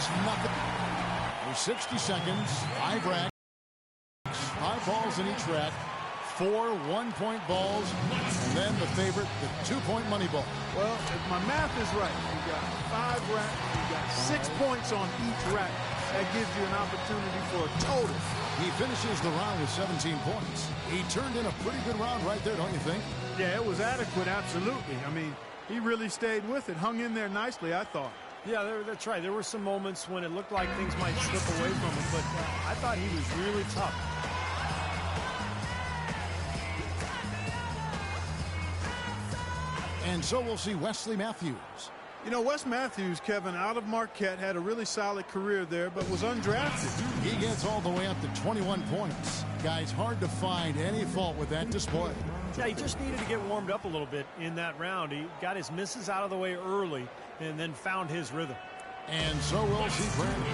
is nothing. For 60 seconds, 5 racks, 5 balls in each rack, 4 one-point balls, and then the favorite, the 2-point money ball. Well, if my math is right, you got 5 racks, you got 6 points on each rack. That gives you an opportunity for a total. He finishes the round with 17 points. He turned in a pretty good round right there, don't you think? Yeah, it was adequate, absolutely. I mean, he really stayed with it, hung in there nicely, I thought. Yeah, that's right. There were some moments when it looked like things might slip away from him, but I thought he was really tough. And so we'll see Wesley Matthews. You know, Wes Matthews, Kevin, out of Marquette, had a really solid career there, but was undrafted. He gets all the way up to 21 points. Guys, hard to find any fault with that display. Yeah, he just needed to get warmed up a little bit in that round. He got his misses out of the way early and then found his rhythm. And so we'll see Brandon.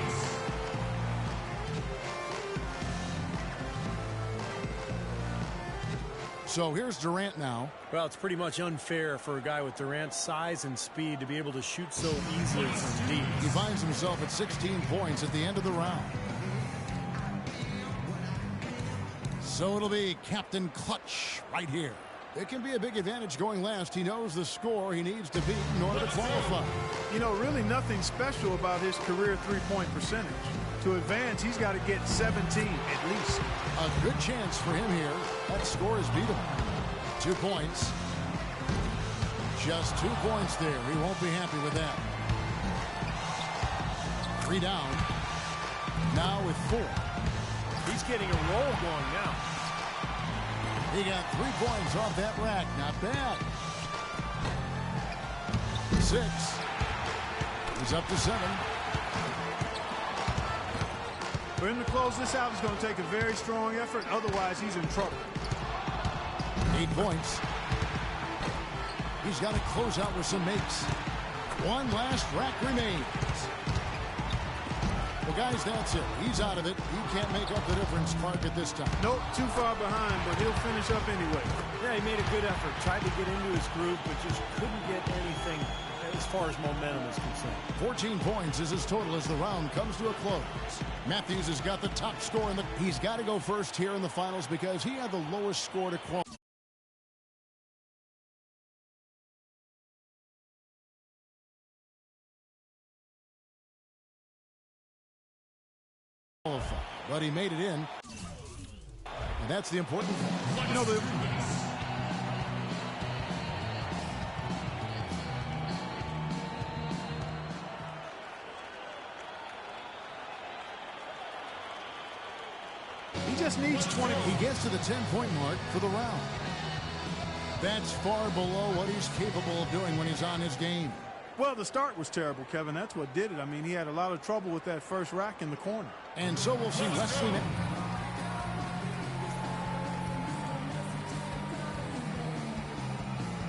So here's Durant now. Well, it's pretty much unfair for a guy with Durant's size and speed to be able to shoot so easily from deep. He finds himself at 16 points at the end of the round. So it'll be Captain Clutch right here. It can be a big advantage going last. He knows the score he needs to beat in order to qualify. You know, really nothing special about his career three-point percentage. To advance, he's got to get 17 at least. A good chance for him here. That score is beatable. 2 points. Just 2 points there. He won't be happy with that. 3 down. Now with 4. He's getting a roll going now. He got 3 points off that rack. Not bad. 6. He's up to 7. For him to close this out is going to take a very strong effort. Otherwise, he's in trouble. 8 points. He's got to close out with some makes. One last rack remains. Well, guys, that's it. He's out of it. He can't make up the difference, Clark, at this time. Nope, too far behind, but he'll finish up anyway. Yeah, he made a good effort. Tried to get into his groove, but just couldn't get anything as far as momentum is concerned. 14 points is his total as the round comes to a close. Matthews has got the top score. He's got to go first here in the finals because he had the lowest score to qualify. But he made it in. And that's the important thing. You know, he just needs 20. He gets to the 10-point mark for the round. That's far below what he's capable of doing when he's on his game. Well, the start was terrible, Kevin. That's what did it. I mean, he had a lot of trouble with that first rack in the corner. And so we'll see Wesley.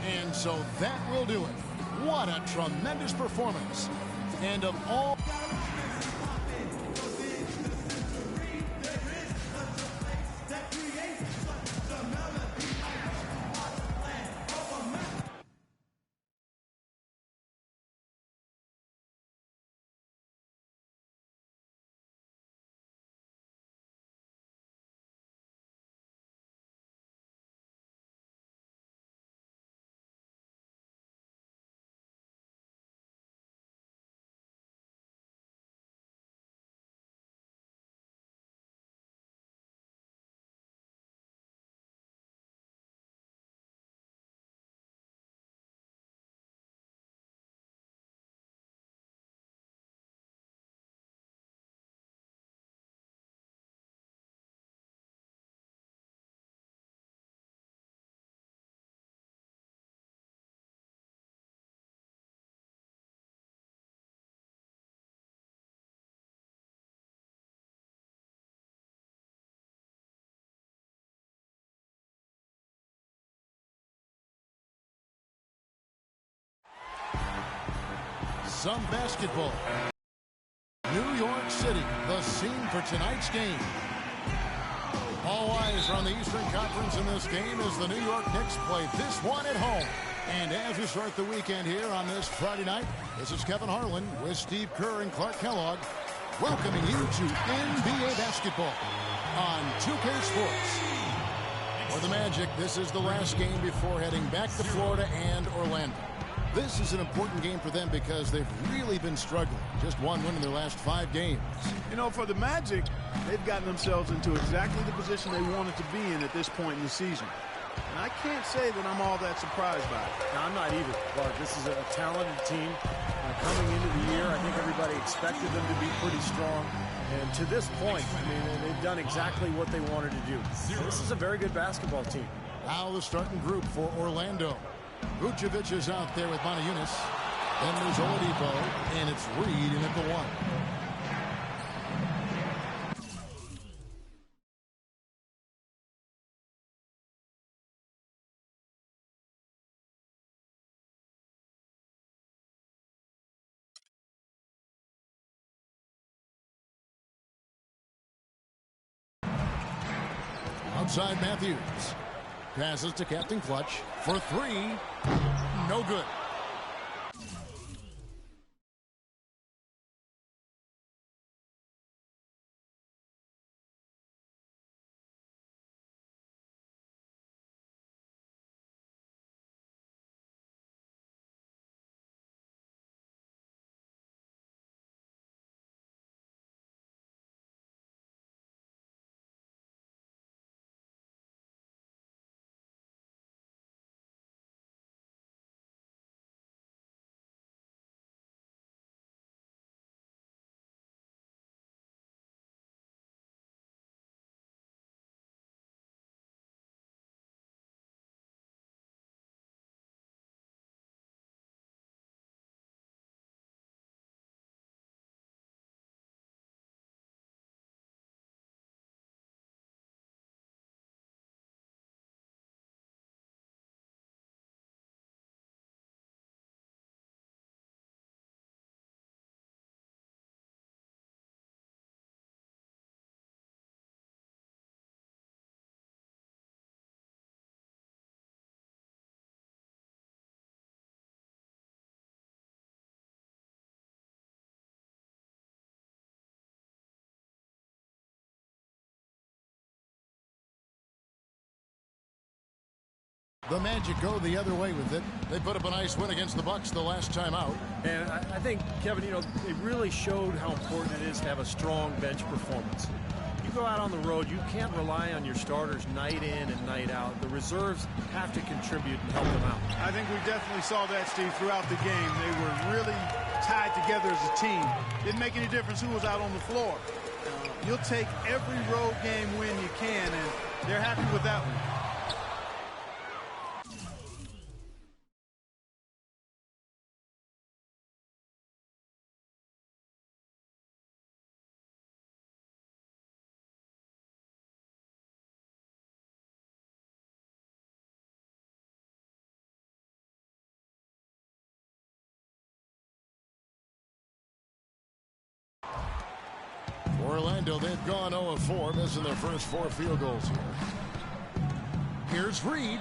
And so that will do it. What a tremendous performance. And of all... Some basketball. New York City, the scene for tonight's game. All eyes are on the Eastern Conference in this game as the New York Knicks play this one at home And as we start the weekend here on this Friday night, this is Kevin Harlan with Steve Kerr and Clark Kellogg, welcoming you to NBA basketball on 2K Sports. For the Magic, this is the last game before heading back to Florida and Orlando. This is an important game for them because they've really been struggling. Just one win in their last 5 games. You know, for the Magic, they've gotten themselves into exactly the position they wanted to be in at this point in the season. And I can't say that I'm all that surprised by it. No, I'm not either, Clark. This is a talented team coming into the year. I think everybody expected them to be pretty strong. And to this point, I mean, they've done exactly what they wanted to do. This is a very good basketball team. Now the starting group for Orlando. Vucevic is out there with Motiejunas. Then there's Oladipo, and it's Reed in at the 1. Outside Matthews. Passes to Captain Clutch for 3. No good. The Magic go the other way with it. They put up a nice win against the Bucks the last time out. And I think, Kevin, you know, they really showed how important it is to have a strong bench performance. You go out on the road, you can't rely on your starters night in and night out. The reserves have to contribute and help them out. I think we definitely saw that, Steve, throughout the game. They were really tied together as a team. Didn't make any difference who was out on the floor. You'll take every road game win you can, and they're happy with that one. Orlando, they've gone 0 of 4, missing their first 4 field goals here. Here's Reed.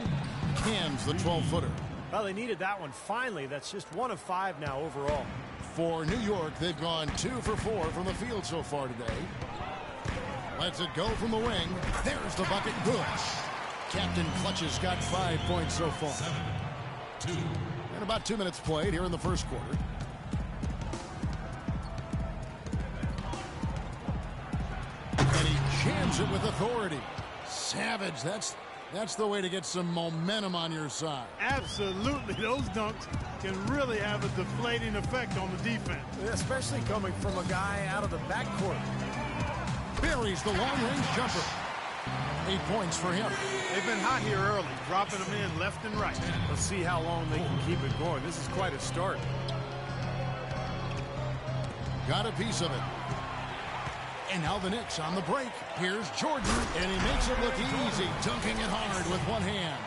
Cams the 12-footer. Well, they needed that one finally. That's just 1 of 5 now overall. For New York, they've gone 2 for 4 from the field so far today. Lets it go from the wing. There's the bucket. Good. Captain Clutch has got 5 points so far. 7-2. And about 2 minutes played here in the first quarter. And he jams it with authority. Savage. That's the way to get some momentum on your side. Absolutely. Those dunks can really have a deflating effect on the defense. Especially coming from a guy out of the backcourt. Buries the long-range jumper. 8 points for him. They've been hot here early, dropping them in left and right. Let's see how long they can keep it going. This is quite a start. Got a piece of it. And now the Knicks on the break. Here's Jordan, and he makes it look easy, dunking it hard with one hand.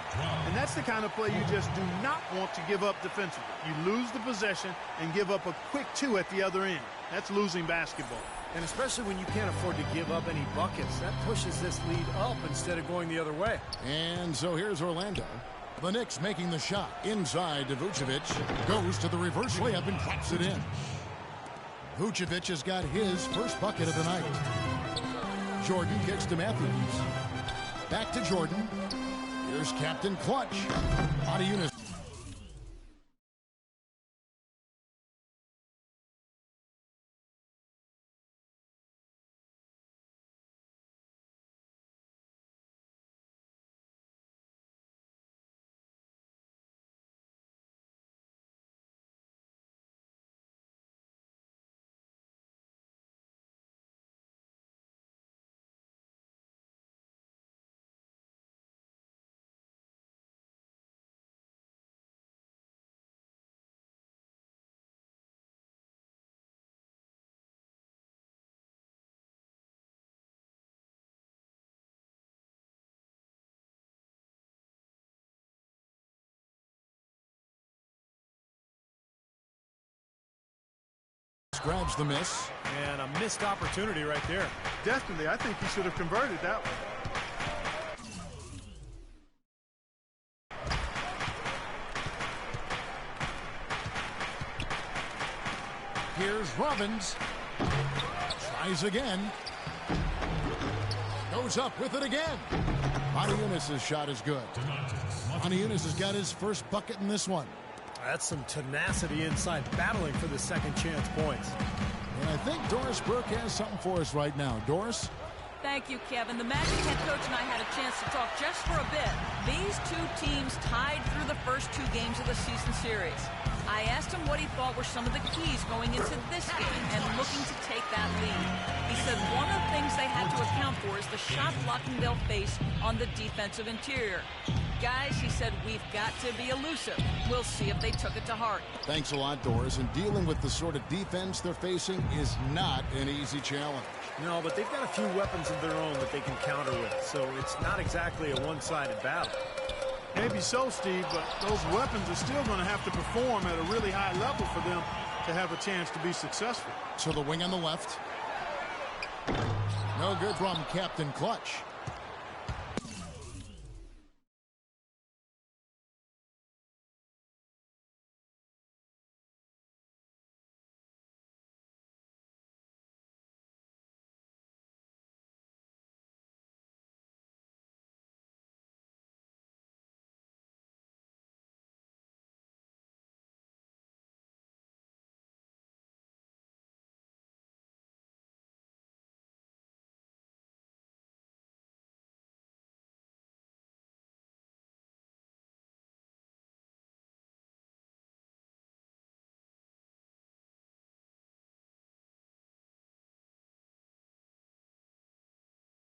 And that's the kind of play you just do not want to give up defensively. You lose the possession and give up a quick 2 at the other end. That's losing basketball. And especially when you can't afford to give up any buckets, that pushes this lead up instead of going the other way. And so here's Orlando. The Knicks making the shot inside to Vucevic. Goes to the reverse layup and drops it in. Vucevic has got his first bucket of the night. Jordan kicks to Matthews. Back to Jordan. Here's Captain Clutch. Unis. Grabs the miss. And a missed opportunity right there. Definitely, I think he should have converted that one. Here's Robbins. Tries again. Goes up with it again. Unis' shot is good. Unis has got his first bucket in this one. That's some tenacity inside, battling for the second chance points. And I think Doris Burke has something for us right now. Doris? Thank you, Kevin. The Magic head coach and I had a chance to talk just for a bit. These two teams tied through the first two games of the season series. I asked him what he thought were some of the keys going into this game and looking to take that lead. He said one of the things they had to account for is the shot blocking they'll face on the defensive interior. Guys, he said, we've got to be elusive. We'll see if they took it to heart. Thanks a lot, Doris. And dealing with the sort of defense they're facing is not an easy challenge. No, but they've got a few weapons of their own that they can counter with, so it's not exactly a one-sided battle. Maybe so, Steve, but those weapons are still going to have to perform at a really high level for them to have a chance to be successful. So the wing on the left. No good from Captain Clutch.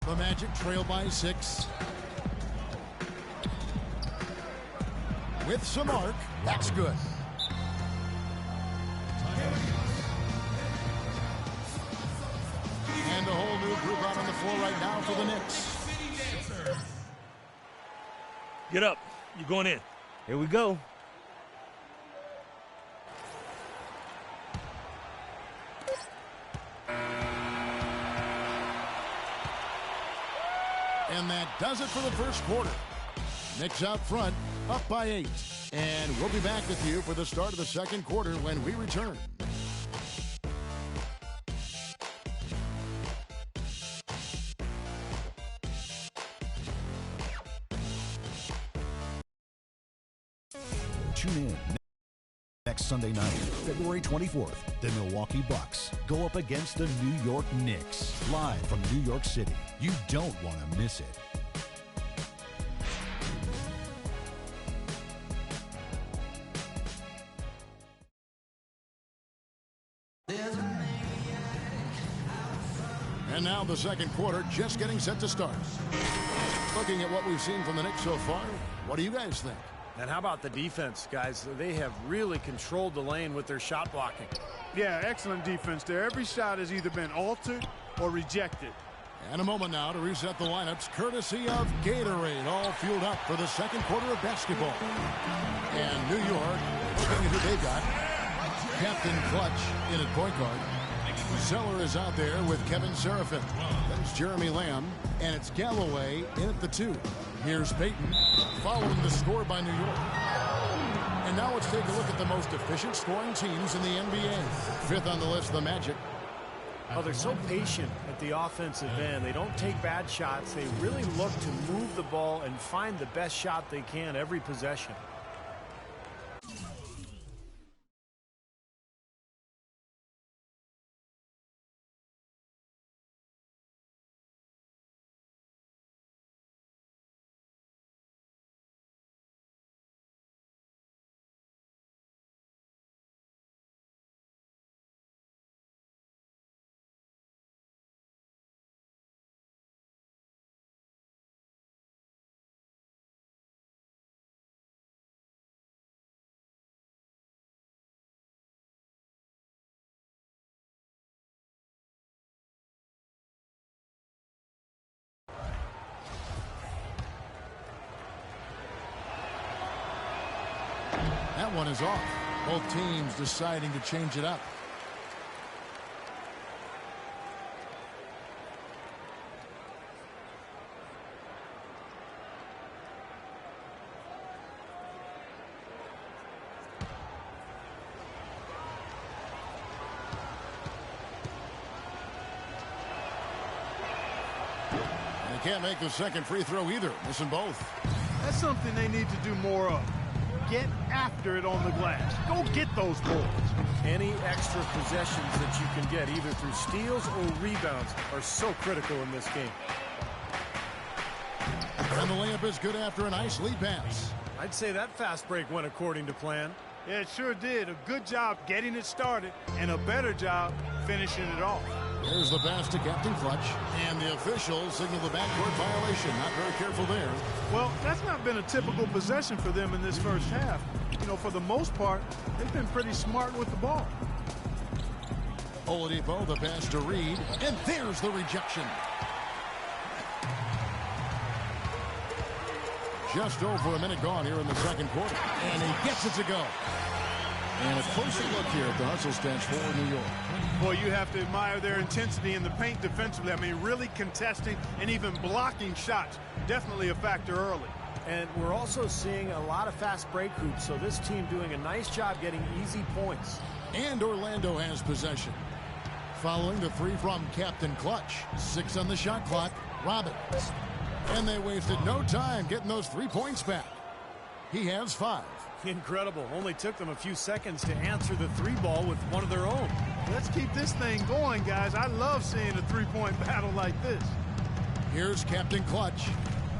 The Magic trail by 6. With some arc, that's good. And a whole new group out on the floor right now for the Knicks. Get up. You're going in. Here we go. And that does it for the first quarter. Knicks out front, up by 8. And we'll be back with you for the start of the second quarter when we return. Tune in next Sunday night, February 24th. The Milwaukee Bucks go up against the New York Knicks, live from New York City. You don't want to miss it. And now the second quarter just getting set to start. Looking at what we've seen from the Knicks so far, what do you guys think? And how about the defense, guys? They have really controlled the lane with their shot blocking. Yeah, excellent defense there. Every shot has either been altered or rejected. And a moment now to reset the lineups, courtesy of Gatorade, all fueled up for the second quarter of basketball. And New York, looking at who they got. Captain Clutch in at point guard. Zeller is out there with Kevin Seraphin. That's Jeremy Lamb, and it's Galloway in at the 2. Here's Peyton, following the score by New York. And now let's take a look at the most efficient scoring teams in the NBA. Fifth on the list, the Magic. Oh, they're so patient at the offensive end. They don't take bad shots. They really look to move the ball and find the best shot they can every possession. That one is off. Both teams deciding to change it up. And they can't make the second free throw either. Missing both. That's something they need to do more of. Get after it on the glass. Go get those boards. Any extra possessions that you can get, either through steals or rebounds, are so critical in this game. And the layup is good after a nice lead pass. I'd say that fast break went according to plan. Yeah, it sure did. A good job getting it started and a better job finishing it off. Here's the pass to Captain Clutch. And the officials signal the backcourt violation. Not very careful there. Well, that's not been a typical possession for them in this first half. You know, for the most part, they've been pretty smart with the ball. Oladipo, the pass to Reed. And there's the rejection. Just over a minute gone here in the second quarter. And he gets it to go. And a closer look here at the hustle stats for New York. Boy, you have to admire their intensity in the paint defensively. I mean, really contesting and even blocking shots. Definitely a factor early. And we're also seeing a lot of fast break hoops, so this team doing a nice job getting easy points. And Orlando has possession. Following the three from Captain Clutch. 6 on the shot clock. Robbins. And they wasted no time getting those 3 points back. He has 5. Incredible. Only took them a few seconds to answer the three ball with one of their own. Let's keep this thing going, guys. I love seeing a three-point battle like this. Here's Captain Clutch.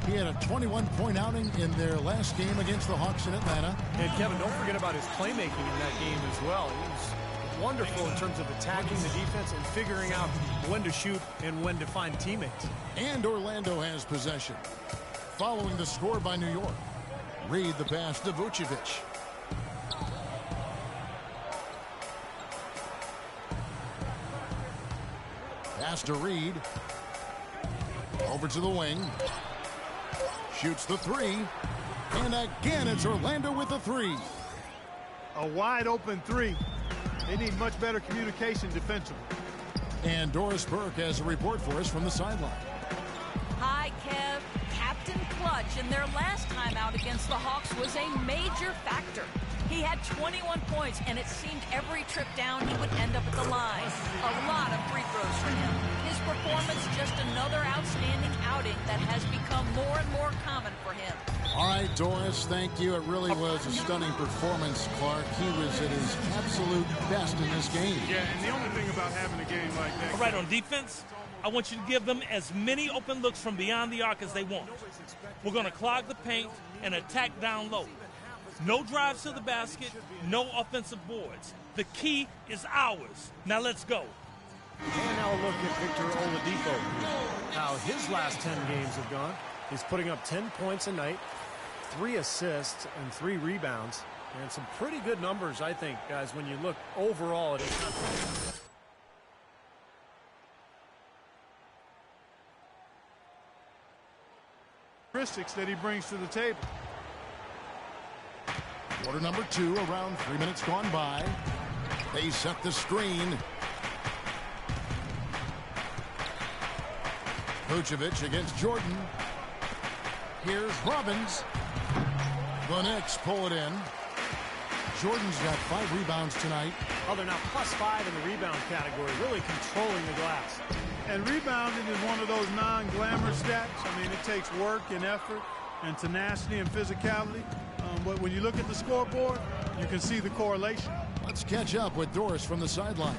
He had a 21-point outing in their last game against the Hawks in Atlanta. And Kevin, don't forget about his playmaking in that game as well. He was wonderful in terms of attacking the defense and figuring out when to shoot and when to find teammates. And Orlando has possession. Following the score by New York. Reed the pass to Vucevic. Pass to Reed. Over to the wing. Shoots the 3. And again, it's Orlando with the 3. A wide open 3. They need much better communication defensively. And Doris Burke has a report for us from the sideline. Hi, Kev. Captain Clutch in their last time out against the Hawks was a major factor. He had 21 points, and it seemed every trip down he would end up at the line. A lot of free throws for him. His performance just another outstanding outing that has become more and more common for him. All right, Doris, thank you. It really was a stunning performance, Clark. He was at his absolute best in this game. Yeah, and the only thing about having a game like that... All right, on defense, I want you to give them as many open looks from beyond the arc as they want. We're going to clog the paint and attack down low. No drives to the basket, no offensive boards. The key is ours. Now let's go. And now a look at Victor Oladipo. How his last 10 games have gone. He's putting up 10 points a night, 3 assists, and 3 rebounds. And some pretty good numbers, I think, guys, when you look overall at his numbers. Characteristics that he brings to the table. Quarter number 2, around 3 minutes gone by. They set the screen. Vucevic against Jordan. Here's Robbins. The Knicks pull it in. Jordan's got 5 rebounds tonight. Oh, they're now +5 in the rebound category, really controlling the glass. And rebounding is one of those non-glamour stats. I mean, it takes work and effort and tenacity and physicality. But when you look at the scoreboard, you can see the correlation. Let's catch up with Doris from the sideline.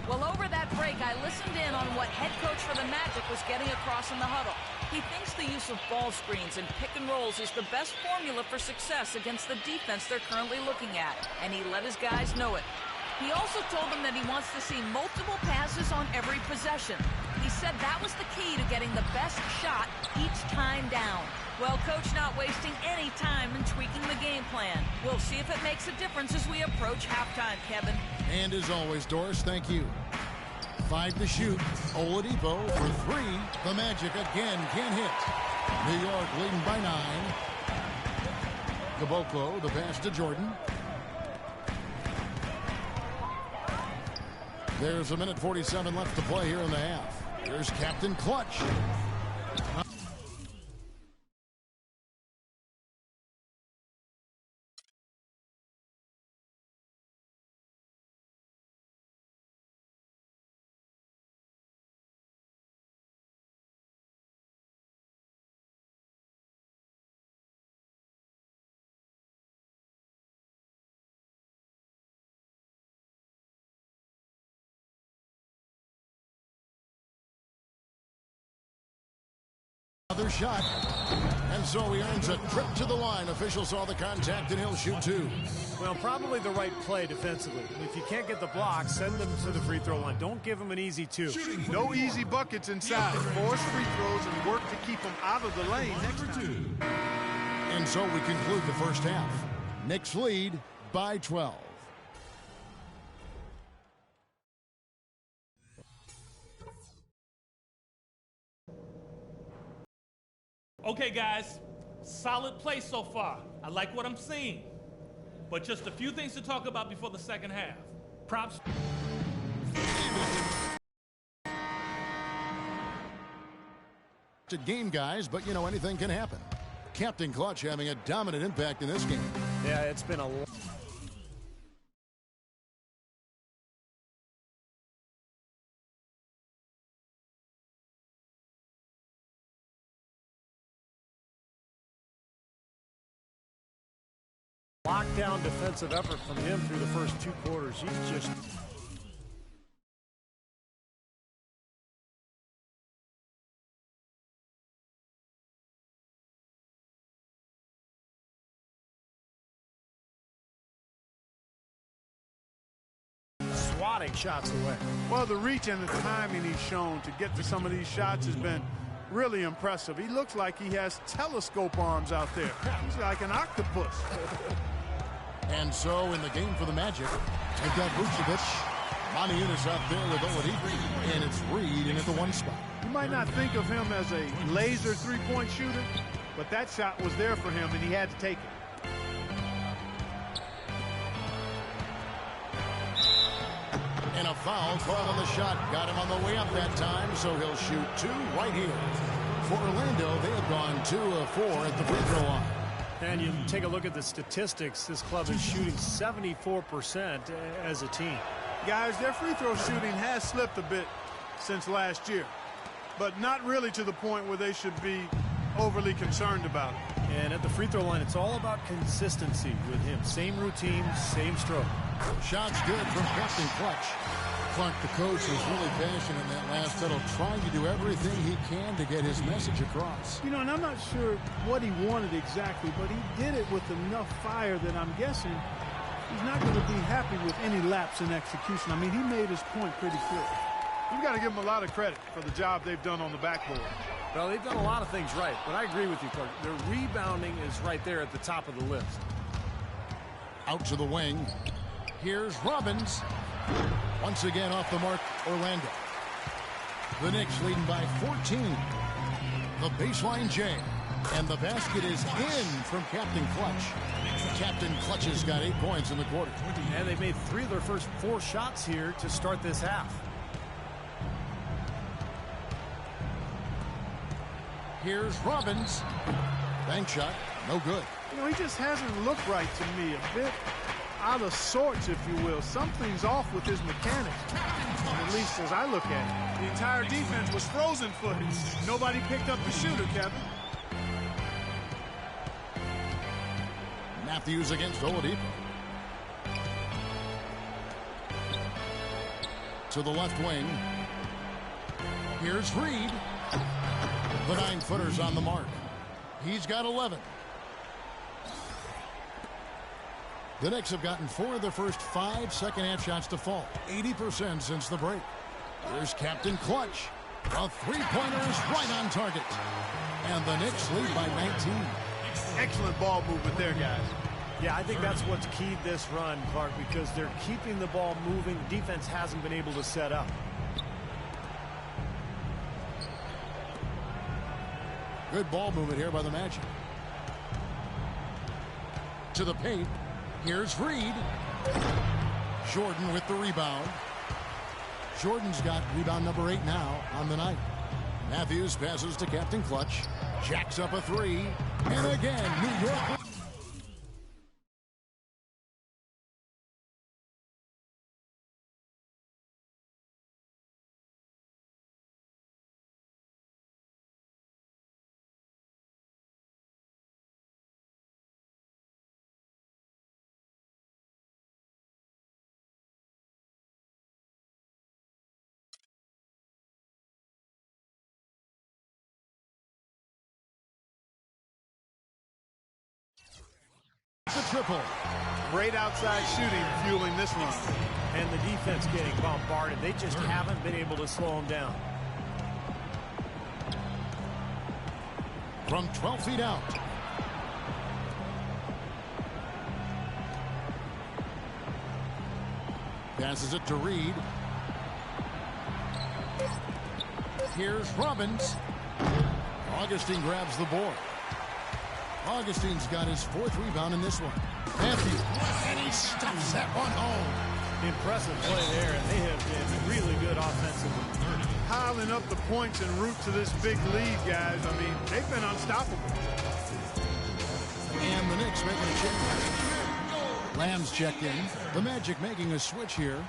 Well, over that break, I listened in on what head coach for the Magic was getting across in the huddle. He thinks the use of ball screens and pick and rolls is the best formula for success against the defense they're currently looking at, and he let his guys know it. He also told them that he wants to see multiple passes on every possession. He said that was the key to getting the best shot each time down. Well, coach not wasting any time in tweaking the game plan. We'll see if it makes a difference as we approach halftime, Kevin. And as always, Doris, thank you. 5 to shoot. Oladipo for 3. The Magic again can't hit. New York leading by 9. Caboclo, the pass to Jordan. There's 1:47 left to play here in the half. Here's Captain Clutch. Another shot, and so he earns a trip to the line. Officials saw the contact, and he'll shoot 2. Well, probably the right play defensively. If you can't get the block, send them to the free throw line. Don't give them an easy 2. No easy buckets inside. Force free throws and work to keep them out of the lane next time. And so we conclude the first half. Knicks lead by 12. Okay, guys, solid play so far. I like what I'm seeing. But just a few things to talk about before the second half. Props. Game, guys, but you know, anything can happen. Captain Clutch having a dominant impact in this game. Yeah, it's been a long... lockdown defensive effort from him through the first 2 quarters. He's just... swatting shots away. Well, the reach and the timing he's shown to get to some of these shots has been really impressive. He looks like he has telescope arms out there. He's like an octopus. And so in the game for the Magic, they've got Vucevic, Moniunas out there with Oladipo, and it's Reed in at the 1 spot. You might not think of him as a laser three-point shooter, but that shot was there for him, and he had to take it. And a foul called on the shot. Got him on the way up that time, so he'll shoot 2 right here. For Orlando, they have gone 2 of 4 at the free throw line. And you take a look at the statistics. This club is shooting 74% as a team. Guys, their free throw shooting has slipped a bit since last year, but not really to the point where they should be overly concerned about it. And at the free throw line, it's all about consistency with him. Same routine, same stroke. Shots good from Captain Clutch. Clark, the coach, was really passionate in that last huddle, trying to do everything he can to get his message across. You know, and I'm not sure what he wanted exactly, but he did it with enough fire that I'm guessing he's not going to be happy with any lapse in execution. I mean, he made his point pretty clear. You've got to give them a lot of credit for the job they've done on the backboard. Well, they've done a lot of things right, but I agree with you, Clark. Their rebounding is right there at the top of the list. Out to the wing. Here's Robbins. Once again off the mark, Orlando. The Knicks leading by 14. The baseline J. And the basket is in from Captain Clutch. Captain Clutch has got 8 points in the quarter. And they've made 3 of their first 4 shots here to start this half. Here's Robbins. Bank shot, no good. You know, he just hasn't looked right to me. A bit out of sorts, if you will. Something's off with his mechanics, at least as I look at it. The entire defense was frozen-footed. Nobody picked up the shooter, Kevin. Matthews against Oladipo. To the left wing. Here's Reed. The 9-footer's on the mark. He's got 11. The Knicks have gotten 4 of the first 5 second-half shots to fall. 80% since the break. Here's Captain Clutch. A three-pointer is right on target. And the Knicks lead by 19. Excellent ball movement there, guys. Yeah, I think that's what's keyed this run, Clark, because they're keeping the ball moving. Defense hasn't been able to set up. Good ball movement here by the Magic. To the paint. Here's Reed. Jordan with the rebound. Jordan's got rebound number 8 now on the night. Matthews passes to Captain Clutch. Jacks up a 3. And again, New York. The triple. Great outside shooting fueling this run. And the defense getting bombarded. They just haven't been able to slow them down. From 12 feet out. Passes it to Reed. Here's Robbins. Augustine grabs the board. Augustine's got his 4th rebound in this one. Matthews, and he stuffs that one home. Impressive play there, and they have been really good offensively. Piling up the points en route to this big lead, guys. I mean, they've been unstoppable. And the Knicks making a change. Lamb's checked in. The Magic making a switch here.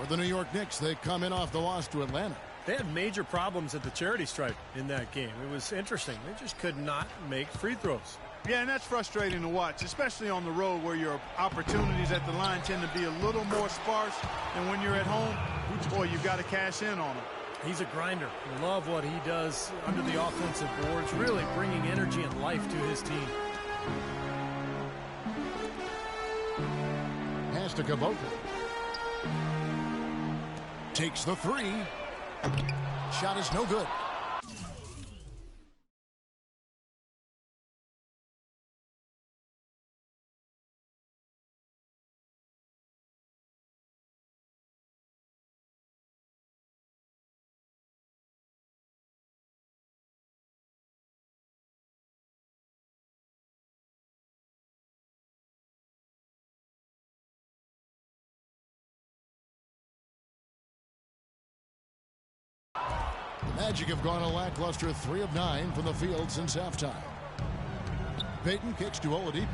For the New York Knicks, they come in off the loss to Atlanta. They had major problems at the charity stripe in that game. It was interesting. They just could not make free throws. Yeah, and that's frustrating to watch, especially on the road where your opportunities at the line tend to be a little more sparse than when you're at home. Boy, you've got to cash in on him. He's a grinder. Love what he does under the offensive boards, really bringing energy and life to his team. Pass to Caboclo. Takes the 3. Shot is no good. Magic have gone a lackluster 3 of 9 from the field since halftime. Payton kicks to Oladipo.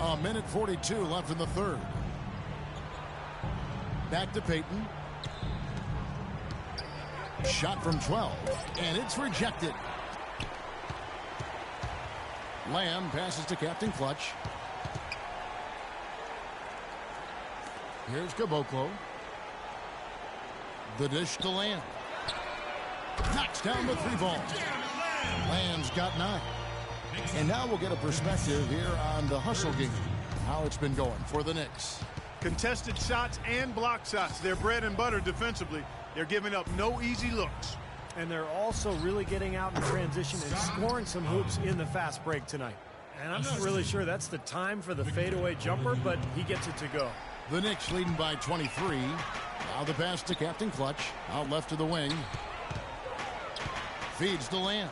A minute 42 left in the third. Back to Payton. Shot from 12, and it's rejected. Lamb passes to Captain Clutch. Here's Caboclo. The dish to Lamb. Knocks down the 3 ball. Lamb's got 9. And now we'll get a perspective here on the hustle game. How it's been going for the Knicks. Contested shots and block shots. They're bread and butter defensively. They're giving up no easy looks. And they're also really getting out in transition and scoring some hoops in the fast break tonight. And I'm not really sure that's the time for the fadeaway jumper, but he gets it to go. The Knicks leading by 23. Now the pass to Captain Clutch. Out left to the wing. Feeds to Lamb.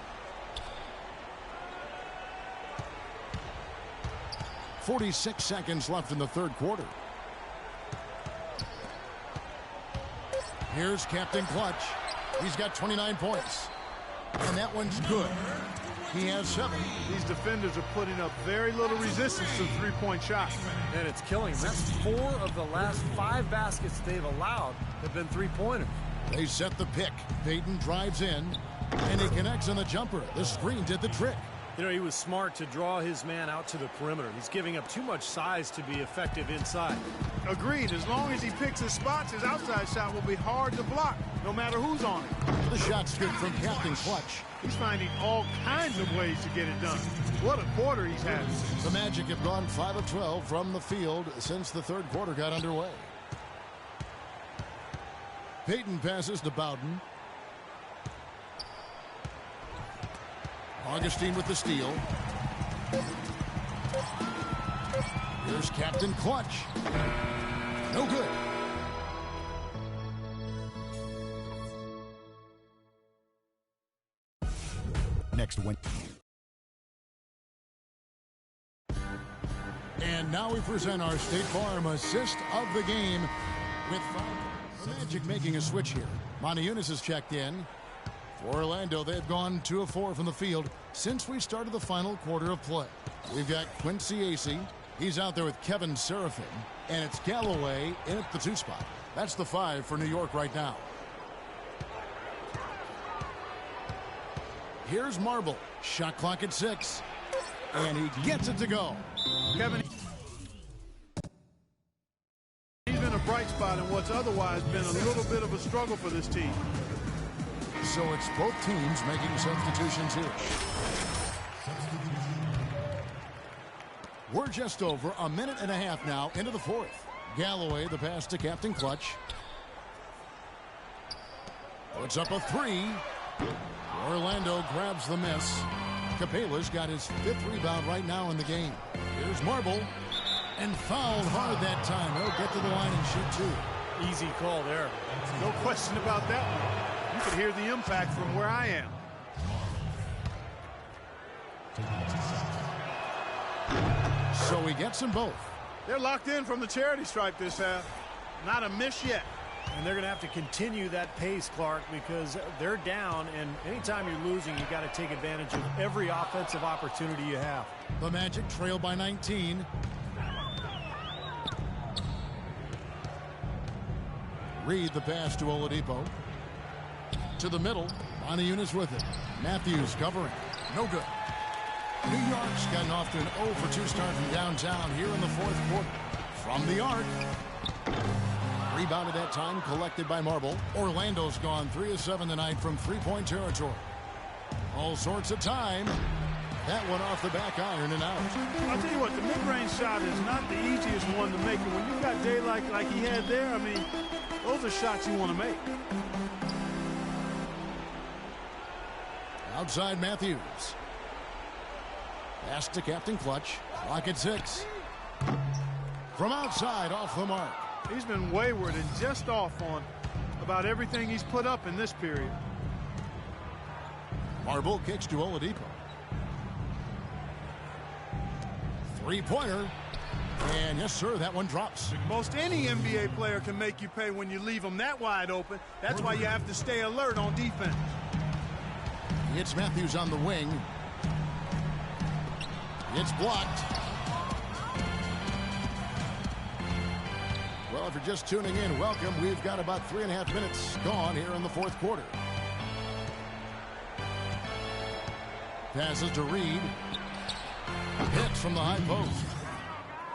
46 seconds left in the third quarter. Here's Captain Clutch. He's got 29 points. And that one's good. He has 7. These defenders are putting up very little resistance to three-point shots. And it's killing them. That's 4 of the last 5 baskets they've allowed have been three-pointers. They set the pick. Payton drives in, and he connects on the jumper. The screen did the trick. You know, he was smart to draw his man out to the perimeter. He's giving up too much size to be effective inside. Agreed. As long as he picks his spots, his outside shot will be hard to block, no matter who's on it. The shot's good from Captain Clutch. He's finding all kinds of ways to get it done. What a quarter he's had. The Magic have gone 5 of 12 from the field since the third quarter got underway. Payton passes to Bowden. Augustine with the steal. Here's Captain Clutch. No good. Next win. And now we present our State Farm assist of the game with 5. The Magic making a switch here. Monty Eunice has checked in. For Orlando, they've gone 2 of 4 from the field since we started the final quarter of play. We've got Quincy Acey. He's out there with Kevin Serafin. And it's Galloway in at the 2 spot. That's the 5 for New York right now. Here's Marble. Shot clock at 6. And he gets it to go. Kevin, he's been a bright spot in what's otherwise been a little bit of a struggle for this team. So it's both teams making substitutions here. We're just over a minute and a half now into the 4th. Galloway, the pass to Captain Clutch. Puts up a 3. Orlando grabs the miss. Capela's got his 5th rebound right now in the game. Here's Marble. And fouled hard that time. He'll get to the line and shoot 2. Easy call there. No question about that one. You could hear the impact from where I am. So he gets them both. They're locked in from the charity stripe this half. Not a miss yet. And they're going to have to continue that pace, Clark, because they're down, and anytime you're losing, you got to take advantage of every offensive opportunity you have. The Magic trail by 19. Reed the pass to Oladipo. To the middle. Monty Eunice with it. Matthews covering. No good. New York's gotten off to an 0 for 2 start from downtown here in the 4th quarter. From the arc. Rebounded that time, collected by Marble. Orlando's gone 3 of 7 tonight from 3-point territory. All sorts of time. That one off the back iron and out. I'll tell you what, the mid-range shot is not the easiest one to make. And when you've got daylight like he had there, I mean, those are shots you want to make. Outside Matthews. Pass to Captain Clutch. Clock at 6. From outside, off the mark. He's been wayward and just off on about everything he's put up in this period. Marble kicks to Oladipo. 3-pointer. And yes, sir, that one drops. Most any NBA player can make you pay when you leave them that wide open. That's why you have to stay alert on defense. It's Matthews on the wing. It's blocked. Well, if you're just tuning in, welcome. We've got about 3.5 minutes gone here in the 4th quarter. Passes to Reed. Hits from the high post.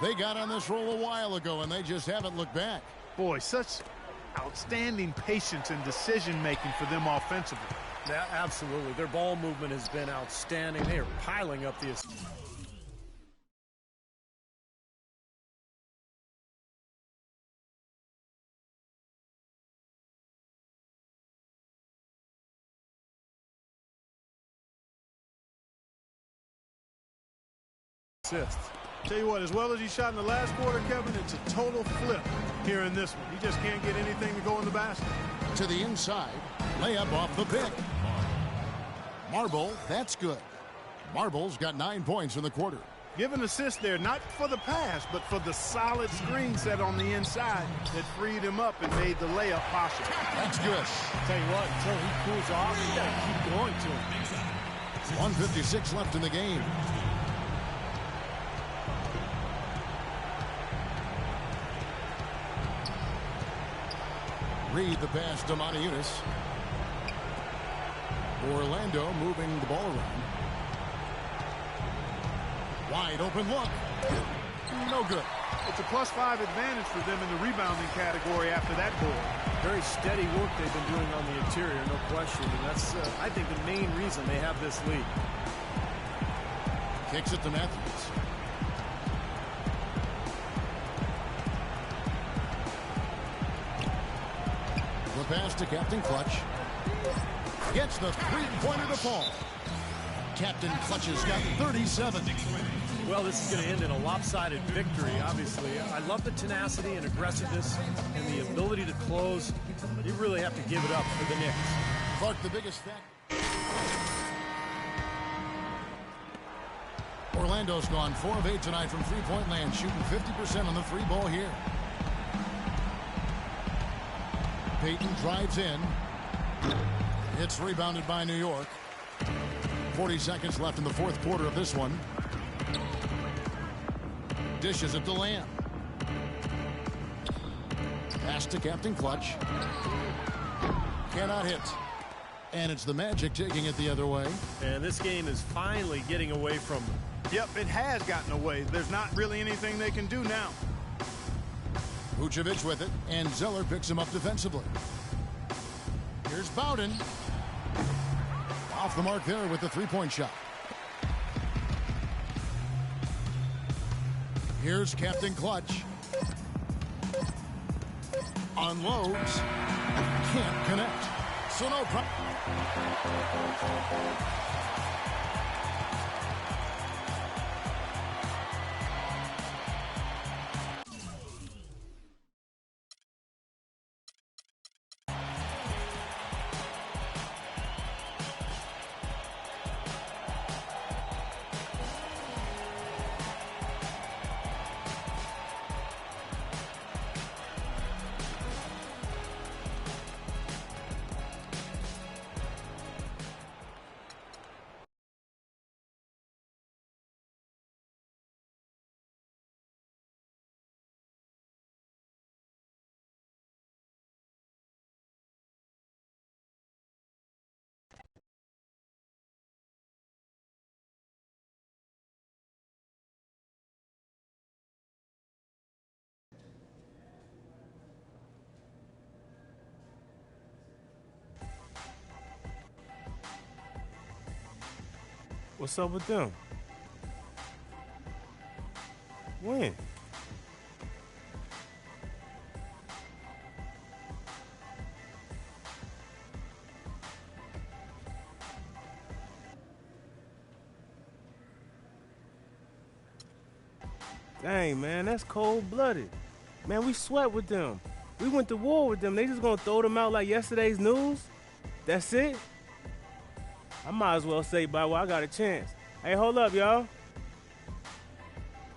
They got on this roll a while ago, and they just haven't looked back. Boy, such outstanding patience and decision-making for them offensively. Yeah, absolutely. Their ball movement has been outstanding. They are piling up the assists. Tell you what, as well as he shot in the last quarter, Kevin, it's a total flip here in this one. He just can't get anything to go in the basket. To the inside. Layup off the pick. Marble, that's good. Marble's got 9 points in the quarter. Give an assist there, not for the pass, but for the solid screen set on the inside that freed him up and made the layup possible. That's good. Tell you what, until he cools off, you got to keep going to him. 1:56 left in the game. Reed the pass to Motiejunas. Orlando moving the ball around. Wide open look. No good. It's a +5 advantage for them in the rebounding category after that board. Very steady work they've been doing on the interior, no question. And that's, I think, the main reason they have this lead. Kicks it to Matthews. The pass to Captain Clutch. Gets the three-pointer to fall. Captain Clutch has got 37. Well, this is going to end in a lopsided victory, obviously. I love the tenacity and aggressiveness and the ability to close. You really have to give it up for the Knicks. Clark, the biggest factor. Orlando's gone 4 of 8 tonight from three-point land, shooting 50% on the three ball here. Payton drives in. It's rebounded by New York. 40 seconds left in the fourth quarter of this one. Dishes it to Lamb. Pass to Captain Clutch. Cannot hit. And it's the Magic taking it the other way. And this game is finally getting away from them. Yep, it has gotten away. There's not really anything they can do now. Vucevic with it, and Zeller picks him up defensively. Here's Bowden. Off the mark there with the three-point shot. Here's Captain Clutch. Unloads. Can't connect. So no problem. What's up with them? When? Dang, man, that's cold-blooded. Man, we sweat with them. We went to war with them. They just gonna throw them out like yesterday's news? That's it? I might as well say, by well, I got a chance. Hey, hold up, y'all.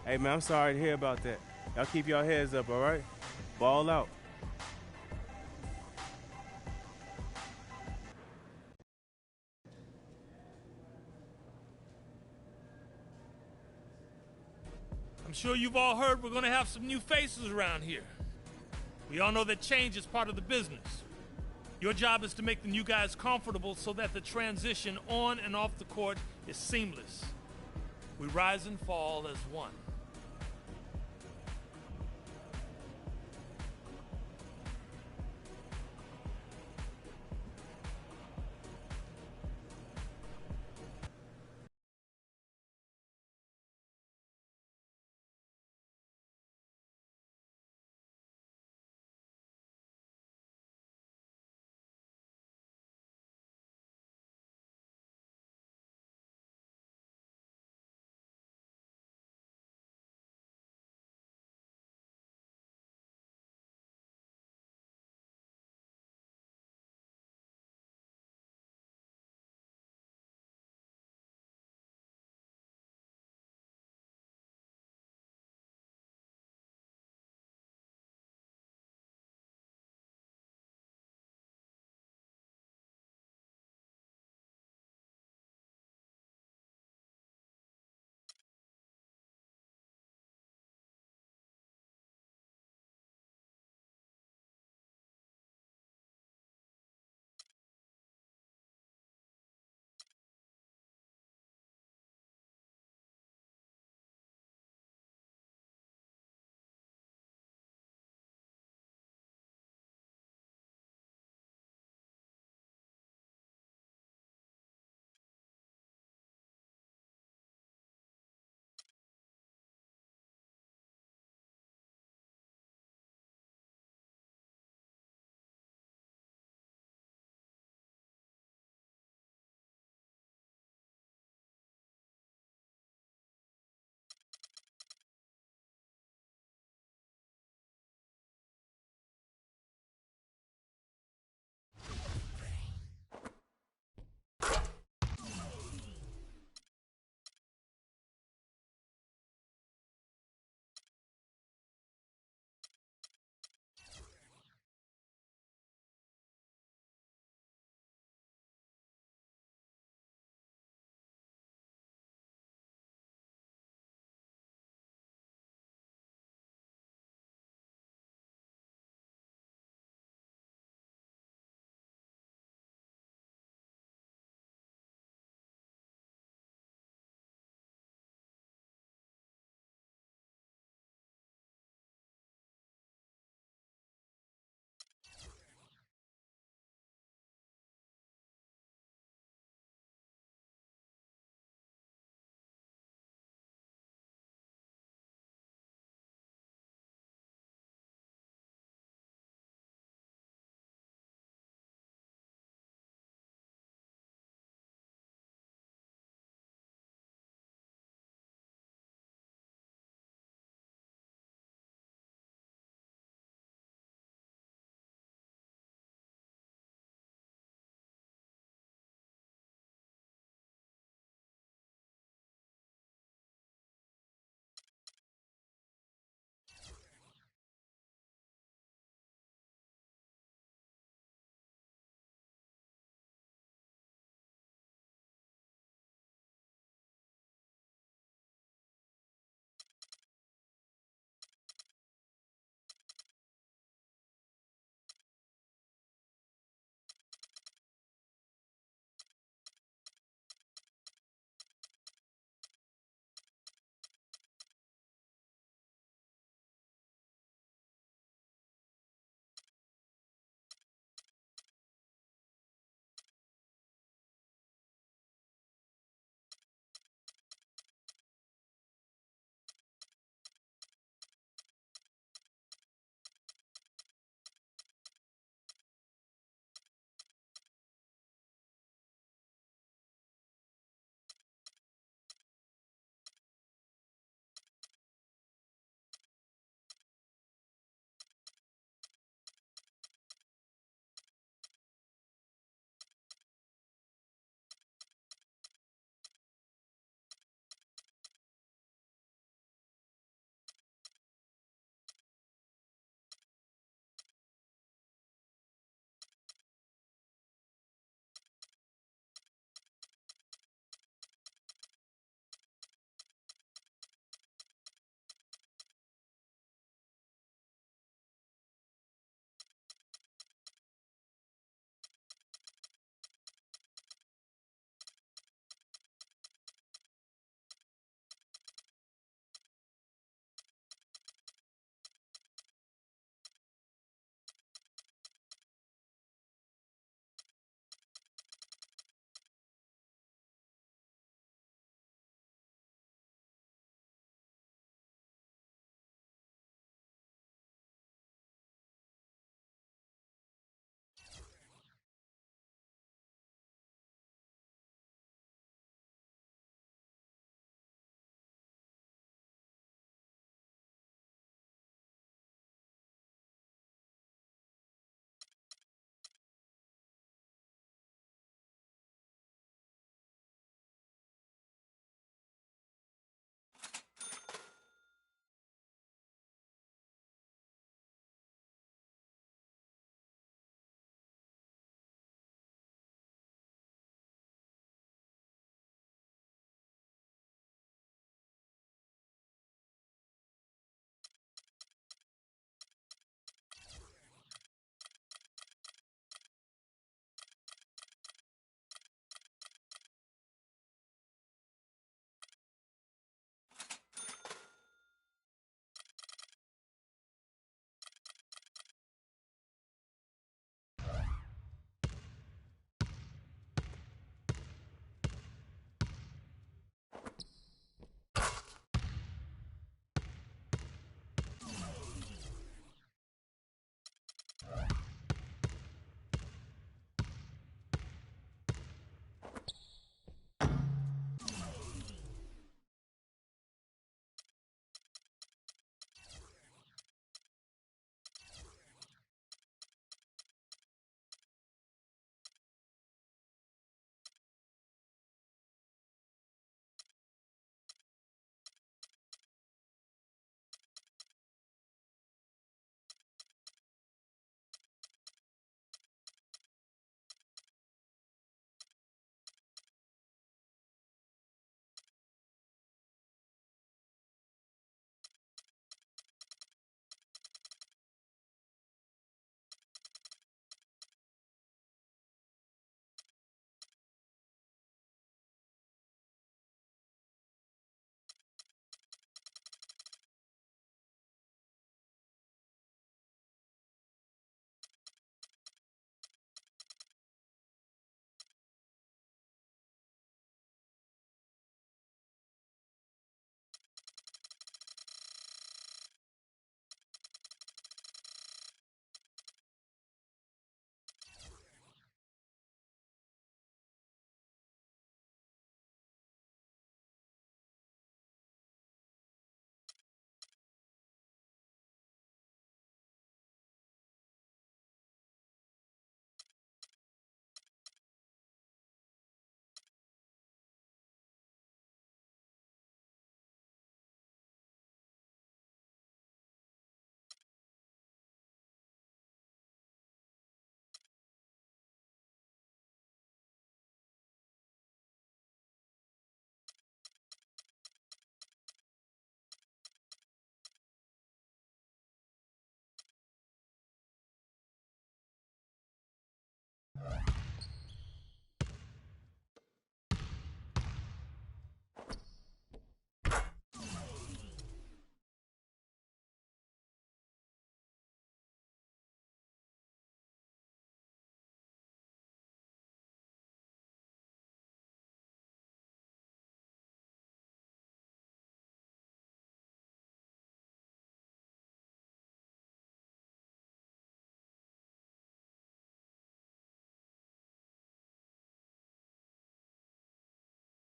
Hey, man, I'm sorry to hear about that. Y'all keep your heads up, all right? Ball out. I'm sure you've all heard we're going to have some new faces around here. We all know that change is part of the business. Your job is to make the new guys comfortable so that the transition on and off the court is seamless. We rise and fall as one.